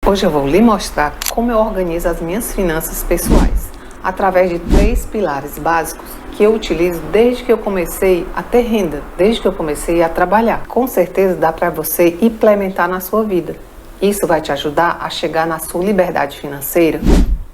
Hoje eu vou lhe mostrar como eu organizo as minhas finanças pessoais, através de 3 pilares básicos que eu utilizo desde que eu comecei a ter renda, desde que eu comecei a trabalhar. Com certeza dá para você implementar na sua vida. Isso vai te ajudar a chegar na sua liberdade financeira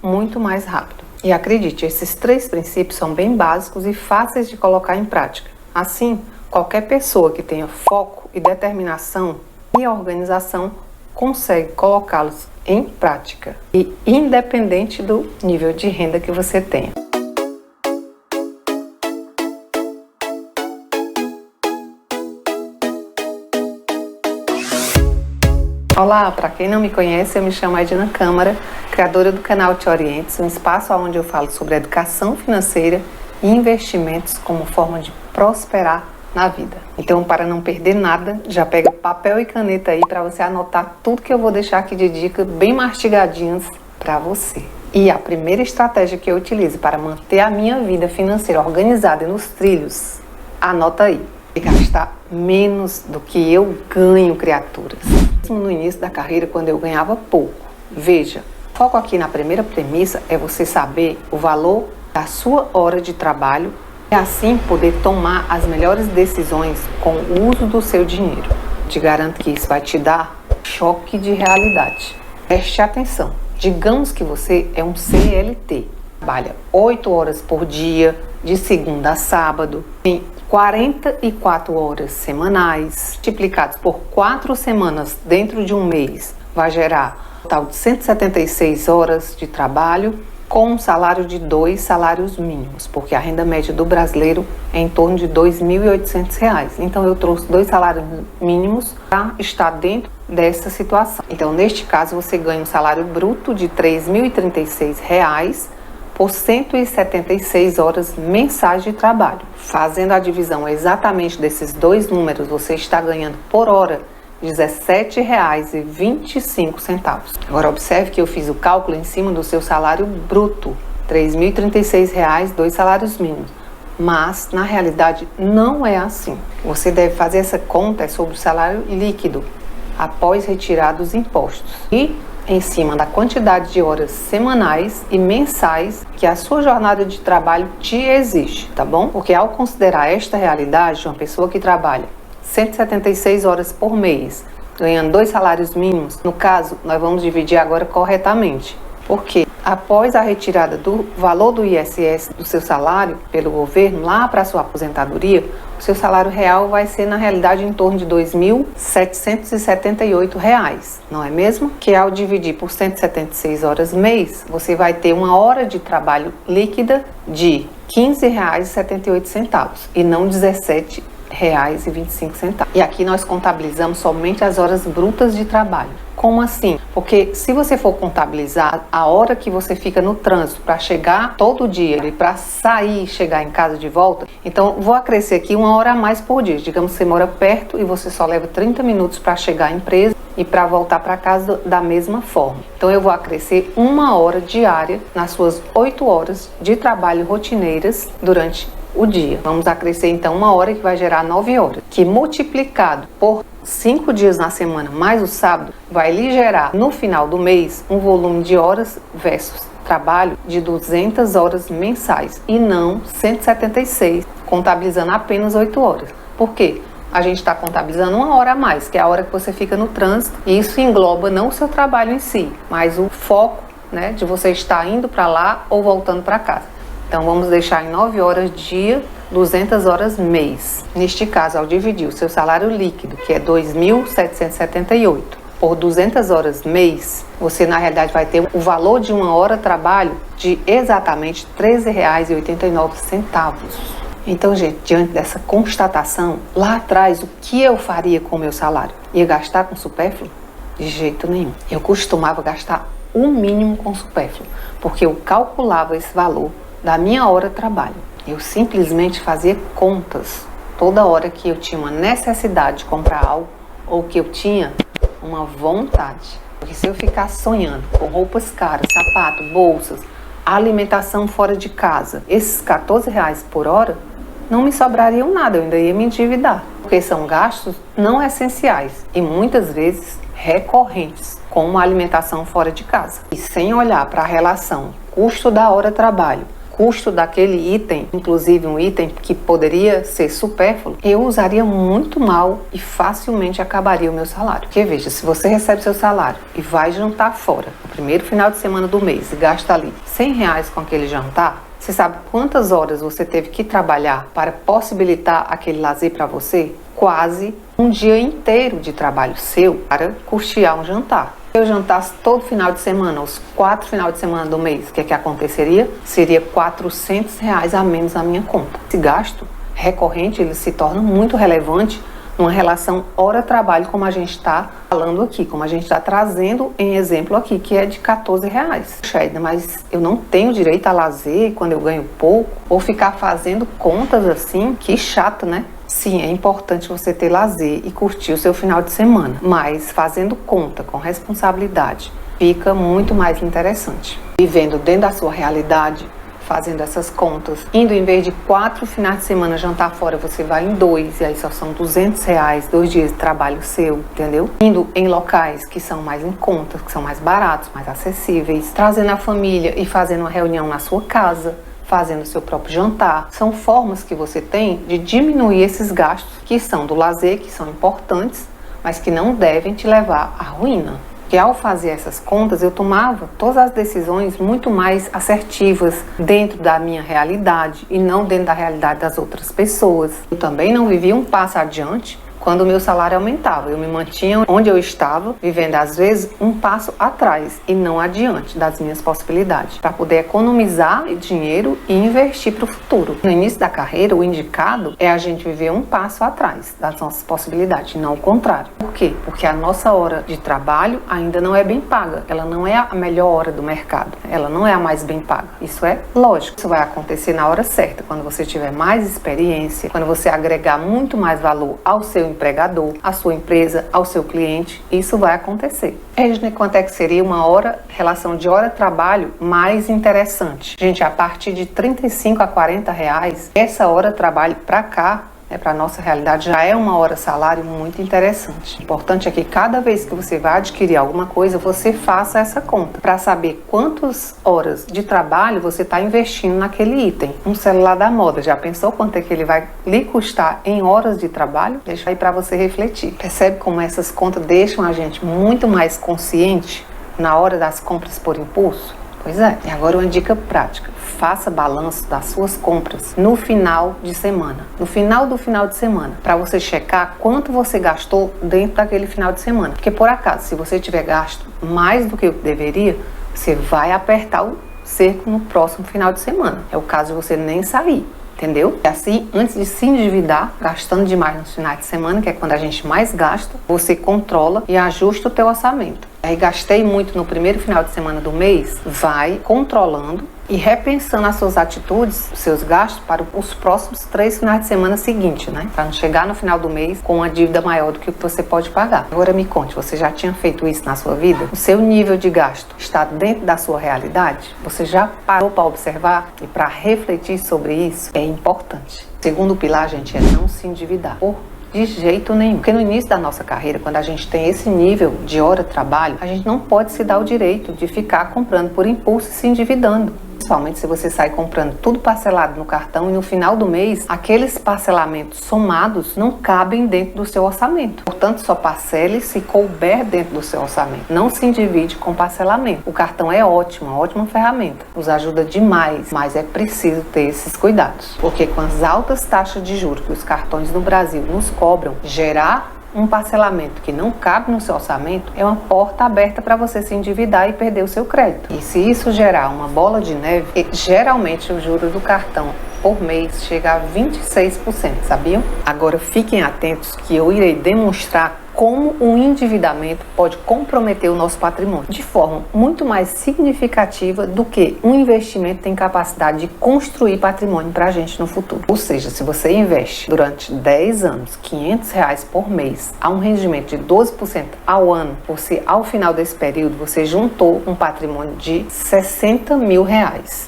muito mais rápido. E acredite, esses 3 princípios são bem básicos e fáceis de colocar em prática. Assim, qualquer pessoa que tenha foco e determinação e organização consegue colocá-los em prática, e independente do nível de renda que você tenha. Olá, para quem não me conhece, eu me chamo Edna Câmara, criadora do canal Te Orientes, um espaço onde eu falo sobre educação financeira e investimentos como forma de prosperar na vida. Então, para não perder nada, já pega papel e caneta aí para você anotar tudo que eu vou deixar aqui de dicas bem mastigadinhas para você. E a primeira estratégia que eu utilizo para manter a minha vida financeira organizada e nos trilhos, anota aí, é gastar menos do que eu ganho, criaturas. Mesmo no início da carreira, quando eu ganhava pouco. Veja, foco aqui na primeira premissa é você saber o valor da sua hora de trabalho e assim poder tomar as melhores decisões com o uso do seu dinheiro. Te garanto que isso vai te dar choque de realidade. Preste atenção. Digamos que você é um CLT. Trabalha 8 horas por dia, de segunda a sábado, tem 44 horas semanais, multiplicados por 4 semanas dentro de um mês, vai gerar um total de 176 horas de trabalho, com um salário de 2 salários mínimos, porque a renda média do brasileiro é em torno de R$ 2.800. Então eu trouxe 2 salários mínimos para estar dentro dessa situação. Então neste caso você ganha um salário bruto de R$ 3.036 por 176 horas mensais de trabalho. Fazendo a divisão exatamente desses 2 números, você está ganhando por hora R$ 17,25. Agora observe que eu fiz o cálculo em cima do seu salário bruto, R$ 3.036, 2 salários mínimos. Mas, na realidade, não é assim. Você deve fazer essa conta sobre o salário líquido, após retirar dos impostos. E em cima da quantidade de horas semanais e mensais que a sua jornada de trabalho te exige, tá bom? Porque ao considerar esta realidade, uma pessoa que trabalha 176 horas por mês, ganhando 2 salários mínimos, no caso, nós vamos dividir agora corretamente. Porque após a retirada do valor do ISS do seu salário pelo governo lá para a sua aposentadoria, o seu salário real vai ser na realidade em torno de R$ 2.778, não é mesmo? Que ao dividir por 176 horas mês, você vai ter uma hora de trabalho líquida de R$ 15,78 e não R$ 17,25. E aqui nós contabilizamos somente as horas brutas de trabalho. Como assim? Porque se você for contabilizar a hora que você fica no trânsito para chegar todo dia e para sair e chegar em casa de volta, então vou acrescer aqui 1 hora a mais por dia. Digamos que você mora perto e você só leva 30 minutos para chegar à empresa e para voltar para casa da mesma forma. Então eu vou acrescer 1 hora diária nas suas 8 horas de trabalho rotineiras durante o dia. Vamos acrescer então 1 hora que vai gerar 9 horas, que multiplicado por 5 dias na semana mais o sábado, vai lhe gerar no final do mês um volume de horas versus trabalho de 200 horas mensais e não 176, contabilizando apenas 8 horas. Por quê? A gente está contabilizando 1 hora a mais, que é a hora que você fica no trânsito, e isso engloba não o seu trabalho em si, mas o foco, né, de você estar indo para lá ou voltando para casa. Então vamos deixar em 9 horas dia, 200 horas mês. Neste caso, ao dividir o seu salário líquido, que é 2.778, por 200 horas mês, você na realidade vai ter o valor de 1 hora de trabalho de exatamente R$ 13,89. Então, gente, diante dessa constatação, lá atrás, o que eu faria com o meu salário? Ia gastar com supérfluo? De jeito nenhum. Eu costumava gastar o mínimo com supérfluo, porque eu calculava esse valor da minha hora de trabalho. Eu simplesmente fazia contas toda hora que eu tinha uma necessidade de comprar algo ou que eu tinha uma vontade. Porque se eu ficar sonhando com roupas caras, sapato, bolsas, alimentação fora de casa, esses R$14 por hora não me sobrariam nada, eu ainda ia me endividar. Porque são gastos não essenciais e muitas vezes recorrentes, como a alimentação fora de casa. E sem olhar para a relação custo da hora de trabalho, custo daquele item, inclusive um item que poderia ser supérfluo, eu usaria muito mal e facilmente acabaria o meu salário. Porque veja, se você recebe seu salário e vai jantar fora no primeiro final de semana do mês e gasta ali R$100 com aquele jantar, você sabe quantas horas você teve que trabalhar para possibilitar aquele lazer para você? Quase um dia inteiro de trabalho seu para custear um jantar. Se eu jantasse todo final de semana, os 4 finais de semana do mês, o que aconteceria? Seria R$400 a menos na minha conta. Esse gasto recorrente, ele se torna muito relevante numa relação hora-trabalho, como a gente está falando aqui, como a gente está trazendo em exemplo aqui, que é de R$14. Poxa, mas eu não tenho direito a lazer quando eu ganho pouco, ou ficar fazendo contas assim, que chato, né? Sim, é importante você ter lazer e curtir o seu final de semana, mas fazendo conta com responsabilidade fica muito mais interessante. Vivendo dentro da sua realidade, fazendo essas contas, indo em vez de 4 finais de semana jantar fora, você vai em 2, e aí só são R$200, 2 dias de trabalho seu, entendeu? Indo em locais que são mais em conta, que são mais baratos, mais acessíveis, trazendo a família e fazendo uma reunião na sua casa, fazendo o seu próprio jantar. São formas que você tem de diminuir esses gastos que são do lazer, que são importantes, mas que não devem te levar à ruína. Porque ao fazer essas contas, eu tomava todas as decisões muito mais assertivas dentro da minha realidade e não dentro da realidade das outras pessoas. Eu também não vivia um passo adiante quando o meu salário aumentava. Eu me mantinha onde eu estava, vivendo às vezes um passo atrás e não adiante das minhas possibilidades, para poder economizar dinheiro e investir para o futuro. No início da carreira, o indicado é a gente viver um passo atrás das nossas possibilidades, não o contrário. Por quê? Porque a nossa hora de trabalho ainda não é bem paga. Ela não é a melhor hora do mercado. Ela não é a mais bem paga. Isso é lógico. Isso vai acontecer na hora certa, quando você tiver mais experiência, quando você agregar muito mais valor ao seu empregador, à sua empresa, ao seu cliente. Isso vai acontecer. Regina, quanto é que seria uma relação de hora-trabalho mais interessante? Gente, a partir de R$35 a R$40, essa hora-trabalho para cá, para a nossa realidade, já é uma hora-salário muito interessante. O importante é que cada vez que você vai adquirir alguma coisa, você faça essa conta, para saber quantas horas de trabalho você está investindo naquele item. Um celular da moda, já pensou quanto é que ele vai lhe custar em horas de trabalho? Deixa aí para você refletir. Percebe como essas contas deixam a gente muito mais consciente na hora das compras por impulso? Pois é. E agora uma dica prática. Faça balanço das suas compras no final de semana. No final do final de semana. Para você checar quanto você gastou dentro daquele final de semana. Porque por acaso, se você tiver gasto mais do que o que deveria, você vai apertar o cerco no próximo final de semana. É o caso de você nem sair. Entendeu? E assim, antes de se endividar, gastando demais nos finais de semana, que é quando a gente mais gasta, você controla e ajusta o teu orçamento. Aí gastei muito no primeiro final de semana do mês, vai controlando e repensando as suas atitudes, os seus gastos para os próximos 3 finais de semana seguintes, né? Para não chegar no final do mês com uma dívida maior do que você pode pagar. Agora me conte, você já tinha feito isso na sua vida? O seu nível de gasto está dentro da sua realidade? Você já parou para observar e para refletir sobre isso? É importante. O segundo pilar, gente, é não se endividar. De jeito nenhum. Porque no início da nossa carreira, quando a gente tem esse nível de hora de trabalho, a gente não pode se dar o direito de ficar comprando por impulso e se endividando. Principalmente se você sai comprando tudo parcelado no cartão e no final do mês, aqueles parcelamentos somados não cabem dentro do seu orçamento. Portanto, só parcele se couber dentro do seu orçamento. Não se endivide com parcelamento. O cartão é ótimo, uma ótima ferramenta. Nos ajuda demais, mas é preciso ter esses cuidados. Porque com as altas taxas de juros que os cartões no Brasil nos cobram, gerar um parcelamento que não cabe no seu orçamento é uma porta aberta para você se endividar e perder o seu crédito. E se isso gerar uma bola de neve, geralmente o juro do cartão por mês chega a 26%, sabiam? Agora fiquem atentos que eu irei demonstrar como o endividamento pode comprometer o nosso patrimônio de forma muito mais significativa do que um investimento tem capacidade de construir patrimônio para a gente no futuro. Ou seja, se você investe durante 10 anos, R$500 por mês, a um rendimento de 12% ao ano, você, ao final desse período, você juntou um patrimônio de R$60 mil.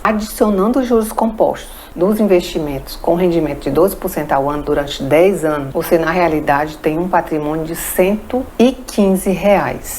Adicionando os juros compostos dos investimentos com rendimento de 12% ao ano durante 10 anos, você na realidade tem um patrimônio de R$ 115.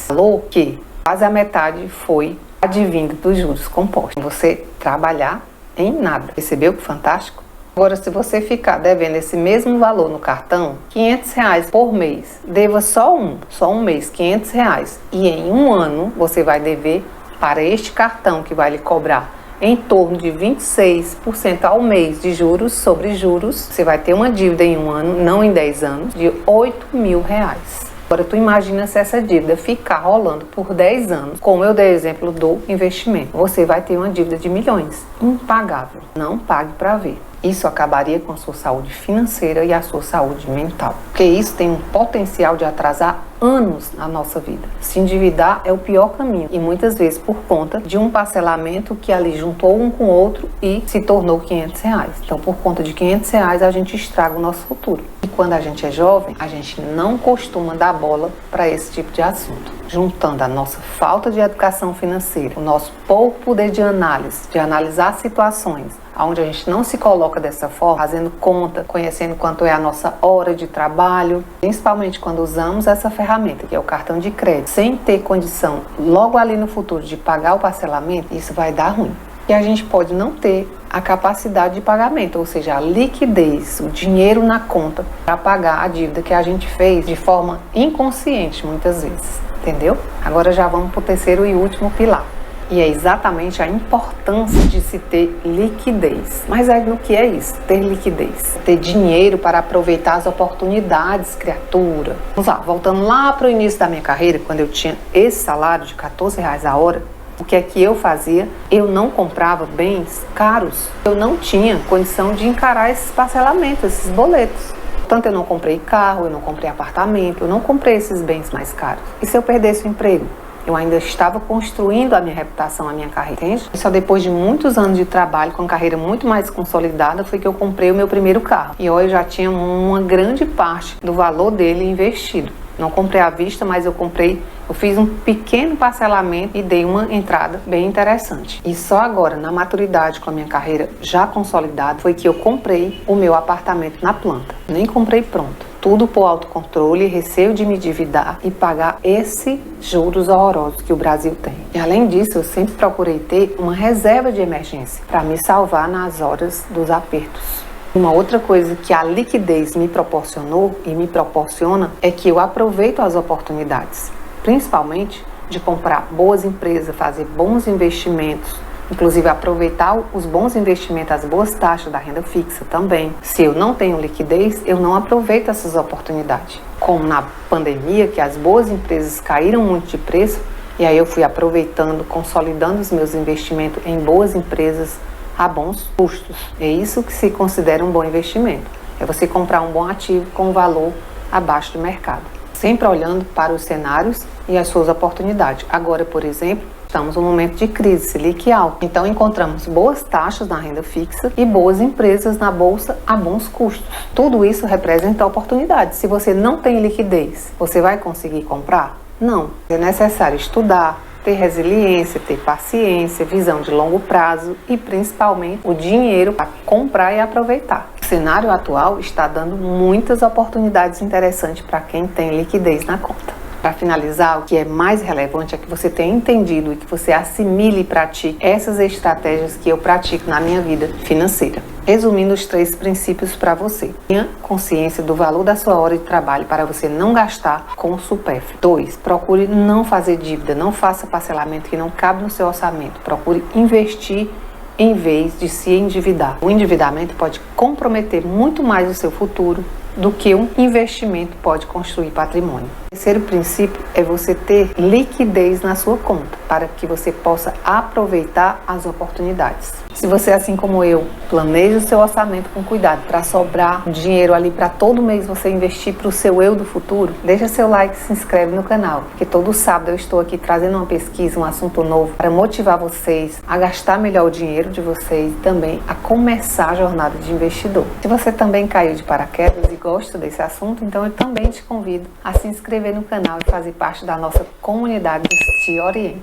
Valor que quase a metade foi advindo dos juros compostos. Você trabalhar em nada. Percebeu que fantástico? Agora, se você ficar devendo esse mesmo valor no cartão, R$ 500 por mês, deva só um mês, R$ 500, e em um ano você vai dever para este cartão que vai lhe cobrar em torno de 26% ao mês de juros sobre juros. Você vai ter uma dívida em um ano, não em 10 anos, de R$ 8.000. Agora, tu imagina se essa dívida ficar rolando por 10 anos, como eu dei exemplo do investimento. Você vai ter uma dívida de milhões, impagável. Não pague para ver. Isso acabaria com a sua saúde financeira e a sua saúde mental. Porque isso tem um potencial de atrasar anos na nossa vida. Se endividar é o pior caminho. E muitas vezes por conta de um parcelamento que ali juntou um com o outro e se tornou R$ 500. Então, por conta de R$ 500, a gente estraga o nosso futuro. E quando a gente é jovem, a gente não costuma dar bola para esse tipo de assunto. Juntando a nossa falta de educação financeira, o nosso pouco poder de análise, de analisar situações onde a gente não se coloca dessa forma, fazendo conta, conhecendo quanto é a nossa hora de trabalho, principalmente quando usamos essa ferramenta, que é o cartão de crédito, sem ter condição logo ali no futuro de pagar o parcelamento, isso vai dar ruim. E a gente pode não ter a capacidade de pagamento, ou seja, a liquidez, o dinheiro na conta para pagar a dívida que a gente fez de forma inconsciente muitas vezes, entendeu? Agora já vamos para o terceiro e último pilar. E é exatamente a importância de se ter liquidez. Mas aí no que é isso? Ter liquidez. Ter dinheiro para aproveitar as oportunidades, criatura. Vamos lá, voltando lá para o início da minha carreira, quando eu tinha esse salário de R$ 14 a hora, o que é que eu fazia? Eu não comprava bens caros. Eu não tinha condição de encarar esses parcelamentos, esses boletos. Portanto, eu não comprei carro, eu não comprei apartamento, eu não comprei esses bens mais caros. E se eu perdesse o emprego? Eu ainda estava construindo a minha reputação, a minha carreira, entende? E só depois de muitos anos de trabalho, com a carreira muito mais consolidada, foi que eu comprei o meu primeiro carro. E hoje eu já tinha uma grande parte do valor dele investido. Não comprei à vista, mas eu fiz um pequeno parcelamento e dei uma entrada bem interessante. E só agora, na maturidade, com a minha carreira já consolidada, foi que eu comprei o meu apartamento na planta. Nem comprei pronto. Tudo por autocontrole, receio de me endividar e pagar esses juros horrorosos que o Brasil tem. E além disso, eu sempre procurei ter uma reserva de emergência para me salvar nas horas dos apertos. Uma outra coisa que a liquidez me proporcionou e me proporciona é que eu aproveito as oportunidades, principalmente de comprar boas empresas, fazer bons investimentos, inclusive aproveitar os bons investimentos, as boas taxas da renda fixa também. Se eu não tenho liquidez, eu não aproveito essas oportunidades. Como na pandemia, que as boas empresas caíram muito de preço, e aí eu fui aproveitando, consolidando os meus investimentos em boas empresas a bons custos. É isso que se considera um bom investimento. É você comprar um bom ativo com um valor abaixo do mercado. Sempre olhando para os cenários e as suas oportunidades. Agora, por exemplo, estamos num momento de crise, Selic alto. Então, encontramos boas taxas na renda fixa e boas empresas na bolsa a bons custos. Tudo isso representa oportunidade. Se você não tem liquidez, você vai conseguir comprar? Não. É necessário estudar, ter resiliência, ter paciência, visão de longo prazo e, principalmente, o dinheiro para comprar e aproveitar. O cenário atual está dando muitas oportunidades interessantes para quem tem liquidez na conta. Para finalizar, o que é mais relevante é que você tenha entendido e que você assimile e pratique essas estratégias que eu pratico na minha vida financeira. Resumindo os 3 princípios para você. Tenha consciência do valor da sua hora de trabalho para você não gastar com o supérfluo. 2. Procure não fazer dívida, não faça parcelamento que não cabe no seu orçamento. Procure investir em vez de se endividar. O endividamento pode comprometer muito mais o seu futuro do que um investimento pode construir patrimônio. O terceiro princípio é você ter liquidez na sua conta, para que você possa aproveitar as oportunidades. Se você, assim como eu, planeja o seu orçamento com cuidado para sobrar dinheiro ali para todo mês você investir para o seu eu do futuro, deixa seu like e se inscreve no canal, porque todo sábado eu estou aqui trazendo uma pesquisa, um assunto novo para motivar vocês a gastar melhor o dinheiro de vocês e também a começar a jornada de investidor. Se você também caiu de paraquedas e gosta desse assunto, então eu também te convido a se inscrever no canal e fazer parte da nossa comunidade do Te Oriente.